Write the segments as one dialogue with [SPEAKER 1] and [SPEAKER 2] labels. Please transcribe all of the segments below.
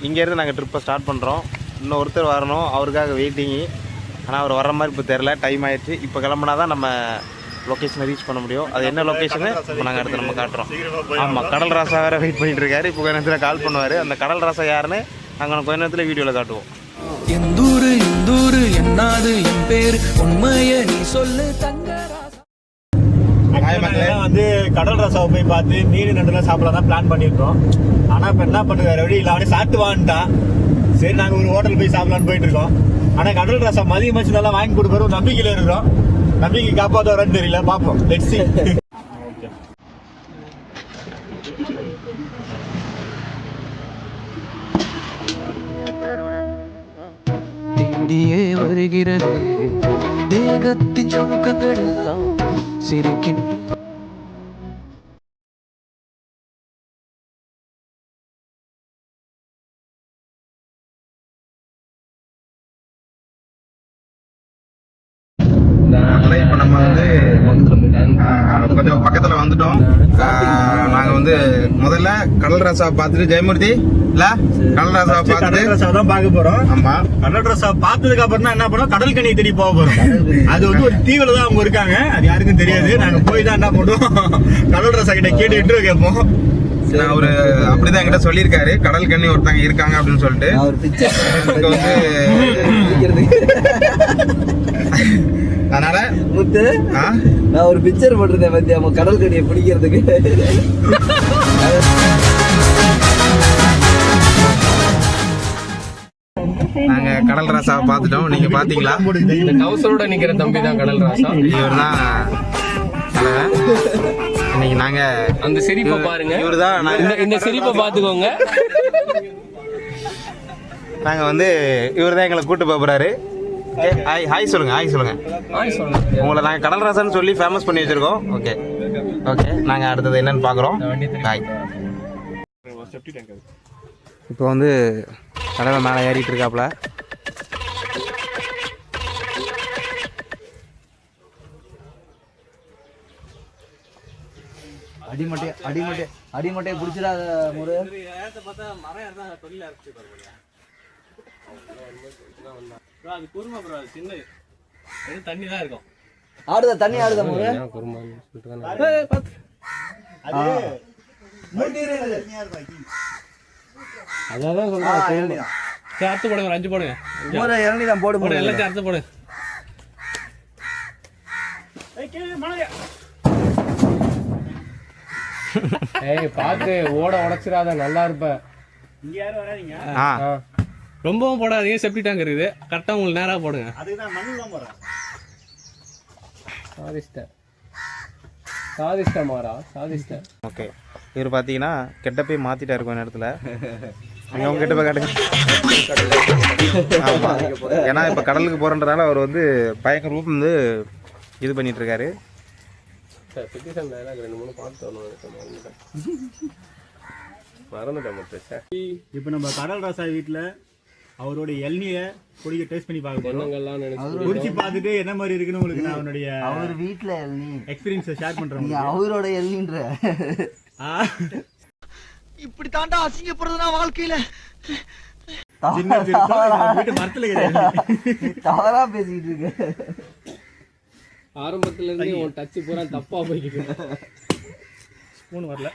[SPEAKER 1] இங்கேருந்து நாங்கள் ட்ரிப்பை ஸ்டார்ட் பண்ணுறோம். இன்னும் ஒருத்தர் வரணும், அவருக்காக வெயிட்டிங்கு. ஆனால் அவர் வர மாதிரி இப்போ தெரில, டைம் ஆகிடுச்சு. இப்போ கிளம்புனா தான் நம்ம லொக்கேஷனை ரீச் பண்ண முடியும். அது என்ன லொக்கேஷனு இப்போ நாங்கள் அடுத்து நம்ம காட்டுறோம். ஆமாம், கடல் ராசா வேறு வெயிட் பண்ணிகிட்டு இருக்காரு. இப்போ கொஞ்ச நேரத்தில் கால் பண்ணுவார். அந்த கடல் ராசா யாருன்னு நாங்கள் கொஞ்ச நேரத்தில் வீடியோவில் காட்டுவோம்.
[SPEAKER 2] எந்தூரு எந்தூரு என்னாது என் பேர் உண்மையை நீ சொல்லு தங்கராசா.
[SPEAKER 3] வந்து கடல் ரசாவை போய் பார்த்து மீன் நண்டுலாம் சாப்பிடலாம் தான் பிளான் பண்ணியிருக்கோம். ஆனால் இப்போ என்ன பண்ணுறது, வேறு வழி இல்லை, அவனே சாப்பிட்டு வான்ட்டான். சரி, நாங்கள் ஒரு ஹோட்டல் போய் சாப்பிடலான்னு போயிட்டு இருக்கோம். ஆனால் கடல் ரசம் மதியமாச்சு நல்லா வாங்கி கொடுப்பாரு, ஒரு நம்பிக்கையில் இருக்கிறோம். நம்பிக்கை காப்பாற்ற வரன்னு தெரியல, பார்ப்போம். Let's see.
[SPEAKER 2] தேடியே வருகிறது தேகத்தின் சவுக்கங்கள் எல்லாம் சிரிக்கின்.
[SPEAKER 1] இப்போ நம்ம வந்து கொஞ்சம் பக்கத்தில் வந்துட்டோம். நாங்கள் வந்து முதல்ல கடல் ரசாவை பார்த்துட்டு, ஜெயமூர்த்தி இல்லை கடல் ரசாவை பார்த்துட்டு
[SPEAKER 3] கடல் ரசாவை தான் பார்க்க போகிறோம். ஆமாம், கடல் ரசாவை பார்த்ததுக்கு அப்புறம் தான் என்ன பண்ணோம், கடல் கனியை தேடி போக போகிறோம். அது வந்து ஒரு தீவில் தான் அவங்க இருக்காங்க, அது யாருக்கும் தெரியாது. நாங்கள் போய் தான் என்ன பண்ணுவோம், கடல் ரசா கிட்ட கேட்டு இன்டர்வியூ கேட்போம்.
[SPEAKER 1] அவரு அப்படிதான் என்கிட்ட சொல்லியிருக்காரு, கடல் கண்ணி ஒருத்தங்க இருக்காங்க அப்படின்னு சொல்லிட்டு. அதனால
[SPEAKER 4] முத்து நான் ஒரு பிக்சர் போட்டிருந்தேன் பத்தியா, கடல் கனியை பிடிக்கிறதுக்கு.
[SPEAKER 1] நாங்க கடல் ராசாவை பார்த்துட்டோம். நீங்க பாத்தீங்களா?
[SPEAKER 5] இந்த டவுசரோட நிக்கிற தம்பி தான் கடல் ராசா.
[SPEAKER 1] இவர் தான் இன்னைக்கு நாங்க
[SPEAKER 5] அந்த சிரிப்பை பாருங்க.
[SPEAKER 1] இவர் தான்
[SPEAKER 5] இந்த சிரிப்பை பாத்துக்கோங்க.
[SPEAKER 1] நாங்க வந்து இவர் தான் எங்களை கூட்டு போறாரு. ஹாய் ஹாய் சொல்லுங்க, ஹாய் சொல்லுங்க. உங்களை நாங்கள் கடல் ராசான்னு சொல்லி ஃபேமஸ் பண்ணி வச்சிருக்கோம். ஓகே ஓகே, நாங்கள் அடுத்தது என்னன்னு பார்க்குறோம். ஹாய். இப்போ வந்து கடலை மேலே ஏறிட்டு இருக்காப்புல.
[SPEAKER 4] அடிமட்டையை பிடிச்சிடாத முறை.
[SPEAKER 5] தண்ணி தான் இருக்கும்.
[SPEAKER 4] தண்ணி ஆடுதா முறை.
[SPEAKER 5] அதான் சொல்றேன். அறுத்து போடுங்க, 5 போடுங்க.
[SPEAKER 4] இறங்கி தான் போடு,
[SPEAKER 5] எல்லாத்தையும் அறுத்து போடுங்க. ஏய் பாத்து ஓட உடைச்சிடாத, நல்லா இருப்ப.
[SPEAKER 3] இங்க யாரும் வராதீங்க.
[SPEAKER 5] ரொம்பவும் போடாதீங்க, செப்டி டேங்க் இருக்குது, கரெக்டாக உங்களுக்கு நேராக போடுங்க.
[SPEAKER 3] அதுக்குதான் மண்ணு தான் போடுறேன்.
[SPEAKER 5] சாதிஷ்ட மாறா சாதிஷ்ட.
[SPEAKER 1] ஓகே, இவர் பார்த்தீங்கன்னா கெட்ட போய் மாற்றிட்டா இருக்கும் நேரத்தில். நீங்கள் அவங்க கிட்ட போய் காட்டுங்க. ஆமாம், ஏன்னா இப்போ கடலுக்கு போகிறன்றதால அவர் வந்து பயங்கர ரூப் வந்து இது பண்ணிட்டு இருக்காரு.
[SPEAKER 3] இப்போ நம்ம கடல் ராசா வீட்டில் அவரோட இளநிய குடிக்க டேஸ்ட் பண்ணி பார்க்க போறோம். குடிச்சு பார்த்துட்டு என்ன மாதிரி இருக்குன்னு உங்களுக்கு நான் அவனுடைய
[SPEAKER 4] அவர் வீட்ல இளநீ
[SPEAKER 3] எக்ஸ்பீரியன்ஸை ஷேர் பண்றேன்.
[SPEAKER 4] அவரோட இளநீன்ற
[SPEAKER 2] இப்படி தாண்டா அசிங்கப்படுறதுனா வாழ்க்கையில.
[SPEAKER 3] மரத்துல
[SPEAKER 4] தவறா பேசிட்டு இருக்கு.
[SPEAKER 5] ஆரம்பத்துல இருந்து உன் டச் பூரா தப்பா போய்கிட்டு.
[SPEAKER 3] ஸ்பூன் வரல.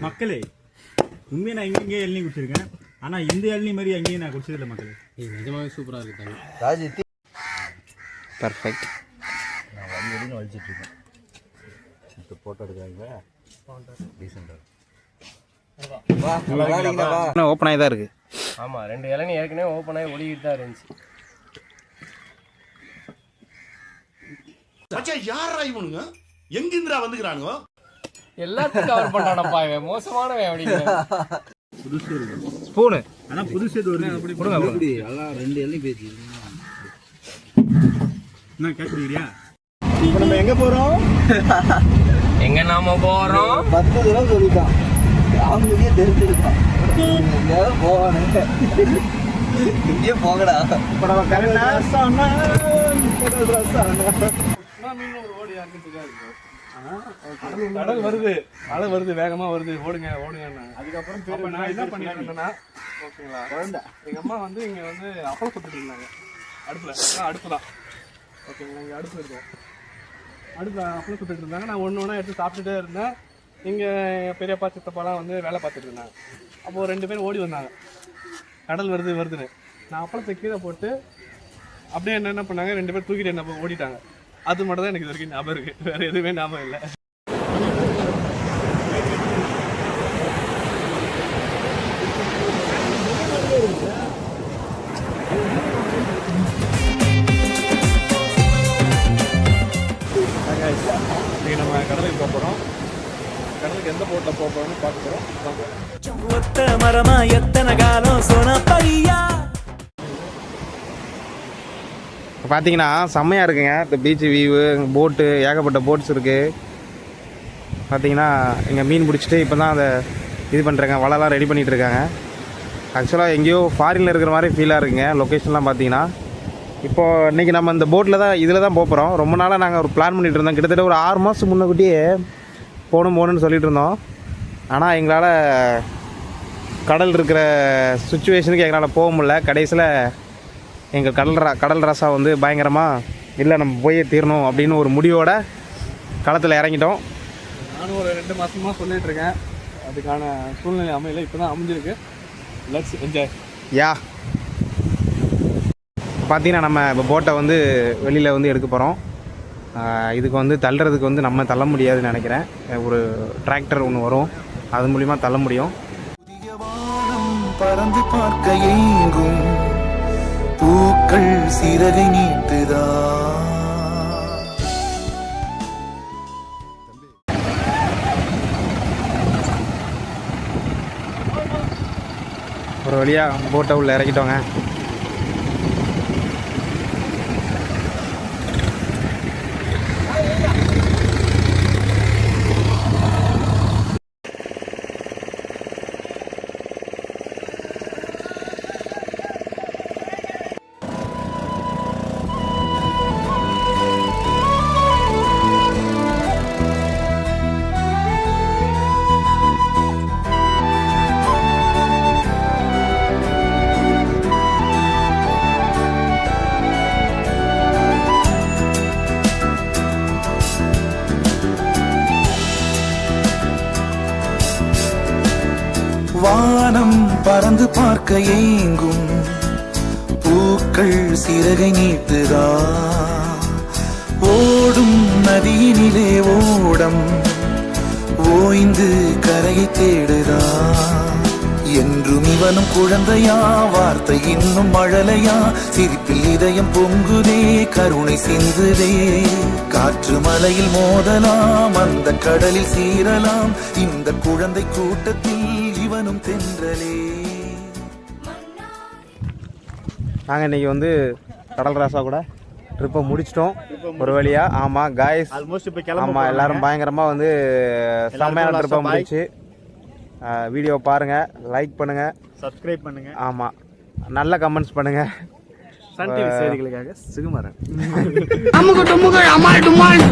[SPEAKER 4] மக்களே,
[SPEAKER 3] உண்மையை நான் இங்கே இளநீ குடிச்சிருக்கேன், ஆனா இந்த இளநீ மாதிரி அங்கேயும் நான் குடிச்சதில்லை மக்களே.
[SPEAKER 5] நிஜமாவே சூப்பரா இருக்கு.
[SPEAKER 1] பர்ஃபெக்ட்.
[SPEAKER 3] நான் வழின்னு வலிச்சிட்டு இருக்கேன். இப்போ போட்டோ எடுக்காங்க.
[SPEAKER 1] ஓப்பன் ஆகி தான் இருக்கு.
[SPEAKER 5] ஆமா, 2 இளநீ ஏற்கனவே ஓப்பன் ஆகி ஒளிக்கிட்டு தான் இருந்துச்சு.
[SPEAKER 6] யாரா இவனுங்க, எங்கிருந்துடா வந்துக்கிறானுங்க?
[SPEAKER 5] எல்லாத்தையும் கவர் பண்ணானப்பா, இவன் மோசமானவன். அப்படிங்கிற
[SPEAKER 1] ஸ்பூனு
[SPEAKER 3] ஆனா புதுசு இது வருது. அப்படி
[SPEAKER 1] கொடுங்க.
[SPEAKER 4] அப்படி எல்லாம் 2 இளநீ பேசி
[SPEAKER 3] என்ன கேட்ச் பண்ணிக்கிறியா? இப்போ நம்ம எங்க போறோம்?
[SPEAKER 5] எங்க நாம போறோம்?
[SPEAKER 4] 10 தடவை சொல்லிட்டான். அவங்களுக்கே தெரிஞ்சிருக்கான். எங்கேயாவது போவானுங்க. இங்கே போகடா.
[SPEAKER 3] இப்போ நம்ம கரெக்டா சொன்னா
[SPEAKER 5] கடல் வருது, அலை வருது, வேகமா வருது, ஓடுங்க ஓடுங்க.
[SPEAKER 3] அதுக்கப்புறம்
[SPEAKER 5] அப்ப நான் என்ன பண்ணிட்டு இருந்தேன்னா, ஓகேங்களா,
[SPEAKER 3] குழந்தை
[SPEAKER 5] எங்க அம்மா வந்து இங்க வந்து அப்பளம் சுட்டுட்டு இருந்தாங்க அடுப்பு தான். ஓகேங்களா, இங்க அடுப்பு இருக்கும், அடுப்புல அப்பளம் சுட்டுட்டு இருந்தாங்க. நான் ஒண்ணு எடுத்து சாப்பிட்டுட்டே இருந்தேன். இங்க பெரியப்பா சித்தப்பாலாம் வந்து வேலை பார்த்துட்டு இருந்தாங்க. அப்போ 2 பேர் ஓடி வந்தாங்க, கடல் வருதுன்னு. நான் அப்பளத்தை கீழே போட்டு அப்படியே என்ன பண்ணாங்க, 2 பேர் தூக்கிட்டு என்ன ஓடிட்டாங்க. அது மட்டும் தான் எனக்கு இது வரைக்கும் ஞாபகம் இருக்கு, வேற எதுவுமே ஞாபகம் இல்லை. இன்னைக்கு நம்ம கடலுக்கு போக போகிறோம். கடலுக்கு எந்த போட்டில் போக போகிறோம்னு பார்க்க போகிறோம்.
[SPEAKER 2] ஒத்த மரமா எத்தனை காலம் சொன்ன பையா.
[SPEAKER 1] பார்த்தீங்கன்னா செம்மையாக இருக்குங்க இந்த பீச் வியூவு, போட்டு, ஏகப்பட்ட போட்ஸ் இருக்குது. பார்த்தீங்கன்னா இங்கே மீன் பிடிச்சிட்டு இப்போ தான் அதை இது பண்ணுறாங்க, வலைலாம் ரெடி பண்ணிகிட்டு இருக்காங்க. ஆக்சுவலாக எங்கேயோ ஃபாரினில் இருக்கிற மாதிரி ஃபீலாக இருக்குங்க லொக்கேஷன்லாம் பார்த்தீங்கன்னா. இப்போது இன்றைக்கி நம்ம இந்த போட்டில் தான் இதில் தான் போகிறோம். ரொம்ப நாளாக நாங்கள் ஒரு பிளான் பண்ணிகிட்டு இருந்தோம், கிட்டத்தட்ட ஒரு 6 மாதம் முன்னக்கூட்டியே போகணும்னு சொல்லிட்டு இருந்தோம். ஆனால் எங்களால் கடல் இருக்கிற சுச்சுவேஷனுக்கு எங்களால் போக முடியல. கடைசியில் எங்கள் கடல் ரசா வந்து பயங்கரமாக இல்லை நம்ம போயே தீரணும் அப்படின்னு ஒரு முடிவோட களத்தில் இறங்கிட்டோம்.
[SPEAKER 5] நானும் ஒரு 2 மாதமாக சொல்லிட்டு இருக்கேன், அதுக்கான சூழ்நிலை அமையல, இப்போ தான் அமைஞ்சிருக்கு. Let's enjoy.
[SPEAKER 1] யா பார்த்தீங்கன்னா நம்ம இப்போ போட்டை வந்து வெளியில் வந்து எடுக்க போகிறோம். இதுக்கு வந்து தள்ளுறதுக்கு வந்து நம்ம தள்ள முடியாதுன்னு நினைக்கிறேன். ஒரு டிராக்டர் ஒன்று வரும், அது மூலிமா தள்ள முடியும்.
[SPEAKER 2] புதிய வானம் பறந்து பார்க்க எங்கும் பூக்கள் சிறகை நீட்டுதா.
[SPEAKER 1] ஒரு வழியாக போட்டை உள்ள இறக்கிட்டோங்க.
[SPEAKER 2] வானம் பறந்து பார்க்க ஏங்கும் பூக்கள் சிறகை நீட்டுதா. ஓடும் நதியினிலே ஓடம் ஓய்ந்து கரையை தேடுதா. என்றும் இவனும் குழந்தையா, வார்த்தை இன்னும் மழலையா, சிரிப்பில் இதயம் பொங்குதே, கருணை சிந்துதே. காற்று மலையில் மோதலாம், அந்த கடலில் சீரலாம், இந்த குழந்தை கூட்டத்தில் இவனும் தென்றலே.
[SPEAKER 1] நாங்கள் இன்றைக்கி வந்து கடல் ராசா கூட ட்ரிப்பை முடிச்சிட்டோம் ஒரு வழியாக. ஆமாம் காய்ஸ்,
[SPEAKER 3] ஆல்மோஸ்ட் இப்போ கிளம்ப.
[SPEAKER 1] ஆமாம் எல்லோரும் பயங்கரமாக வந்து செம்மையான ட்ரிப்பை முடிச்சு. வீடியோ பாருங்கள், லைக் பண்ணுங்கள்,
[SPEAKER 3] சப்ஸ்கிரைப் பண்ணுங்க.
[SPEAKER 1] ஆமாம் நல்ல கமெண்ட்ஸ் பண்ணுங்கள்.
[SPEAKER 5] சன் டிவி செய்திகளுக்காக சுகுமாரன்.
[SPEAKER 7] அமுக டுமுக அமால் டுமால்